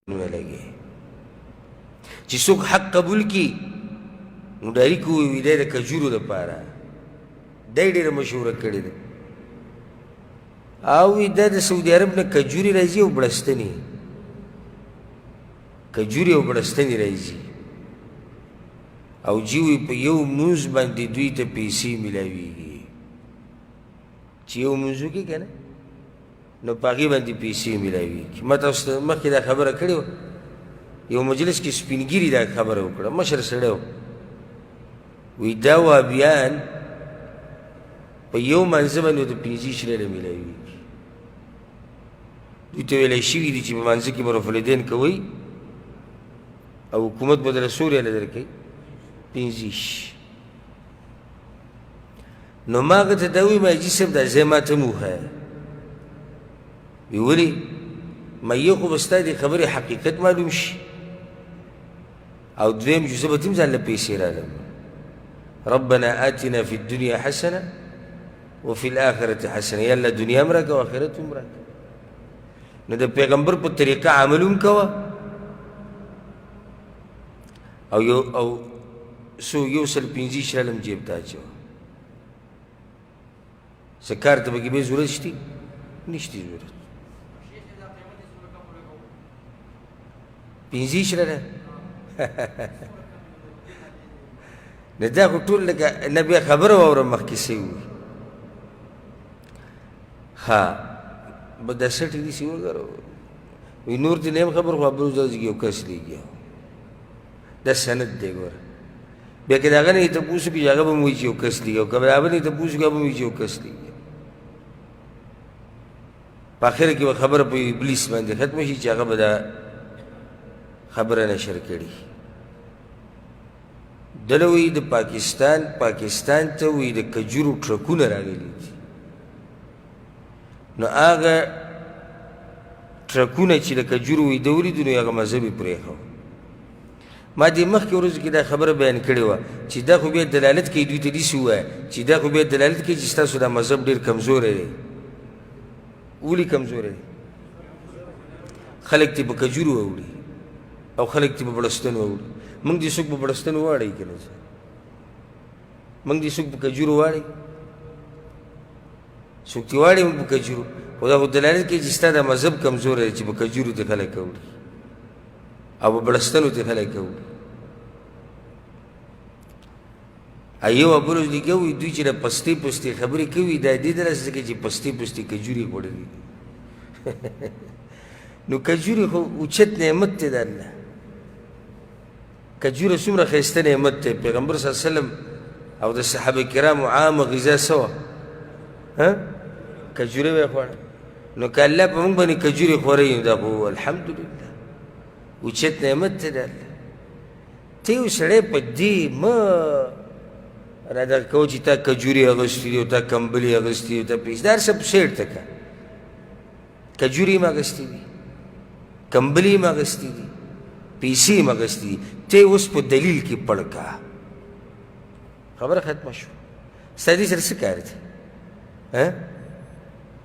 لګي چې څوک حق قبول کی نو ډایري کو وی د کجورو لپاره دی ډېره مشهوره کړې ده او دا د سعودي عرب نه کجوري راځي او بړستنې کجوري او بړستنې راځي او جیوي په یو موز باندې دوی ته پیسې میلاویږي چې یو موز وکړي که نه نو په هغې باندې پیسې میلاویږي ما تاسو ته مخکې دا خبره کړې وه یو مجلس کې سپین ګیري دا خبره وکړه مشر سړی و وی دا وابیان په یو منځه باندې د 15 شریله میلاویږي دوی ته ویلی شوي دي چې په منځه کې به رفالدین کوئ او حکومت به دله څو ریاله درکوي 15 نو ما هغه ته دا ووایي ما حاجي صاحب دا ځای ما ته مو وښایه وی ولې ما یو خو به ستا دې خبرې حقیقت معلوم شي او دویم چې زه به ته هم ځان له پیسې رالم ربنا آتنا في الدنيا حسنة وفي الآخرة حسنة یا الله دنیا هم راکړه او آخرت هم راکړه نو د پیغمبر په طریقه عمل هم کوه او یو سل 15 شریله هم جیب ته اچوه څه کار ته پکې بې ضرورت شته نشته ضرورت 15 شریله نه دا خو ټول لکه نه بیا خبره واورم مخکې سوي وي ها به دا سټې داسې وګوره وایي نور دې نه یم خبر خو ابروزه یو کس لیږي دا سند دی ګوره بیا که د هغه نه یې تپوس وکړي چې هغه به م وایي چې یو کس لیږي او که د هغه نه یې تپوس وکړي هغه به م وایي چې یو کس لیږي په اخره کې به خبره په یو ابلیس باندې ختمه شي چې هغه به دا خبره نشر کړي دله وایي د پاکستان ته وایي د کجورو ټرکونه راغلي دي نو هغه ټرکونه چې د کجورو وایي ده ولیدو نو هغه مذهب یې پرېښود ما دې مخکې ورځو کې دا خبره بیان کړې وه چې دا خو بیا دلالت کوي دوی ته داسې ووایه چې دا خو بیا دلالت کوي چې ستاسو دا مذهب ډېر کمزوری دی ولې کمزوری دی خلک دې په کجورو واوړي او خلک دې په بړستنو واوړي موږ دې څوک په بړستنو واړئ که نه موږ دې څوک په کجورو واړئ څوک دې واړئ موږ په کجورو خو دا خو دلالت کوي چې ستا دا مذهب کمزوری دی چې په کجورو دې خلک واوړي او په بړستنو دې خلک واوړي یو ابروز لیکه وایي دوی چې د پستې پستې خبرې کوي دا دې دلاسه کوي چې پستې پستې کجورې خوړلي نو کجورې خو اوچت نعمت دی د الله کجوره څومره ښایسته نعمت دی پیغمبر صلی الله علیه وسلم او د صحابه کرامو عامه غذا څه وه کجوره به یې خوړه نو که الله په موږ باندې کجورې خوروي نو دا خو الحمدلله اوچت نعمت دی د الله ته یو سړی په دې مه رادا کوو چې تا کجورې اغوستي دي او تا کمبلې اغوستي دي او تا پیسې دا هر څه په سیټ ته که کجورې یې م اغوستي دي کمبلې یې م اغوستي دي پیسې یې م اغوستي دي ته اوس په دلیل کې پړ که خبره ختمه شوه ستا دې سره څه کار دی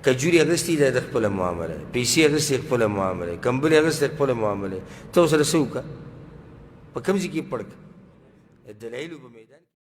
کجورې اغوستي دا د خپله معامله پیسې اغوستې خپله معامله کمبلې اغوستې خپله معامله ته ورسره څه وکړه په کوم ځای کې پړ که د دلایلو په میدان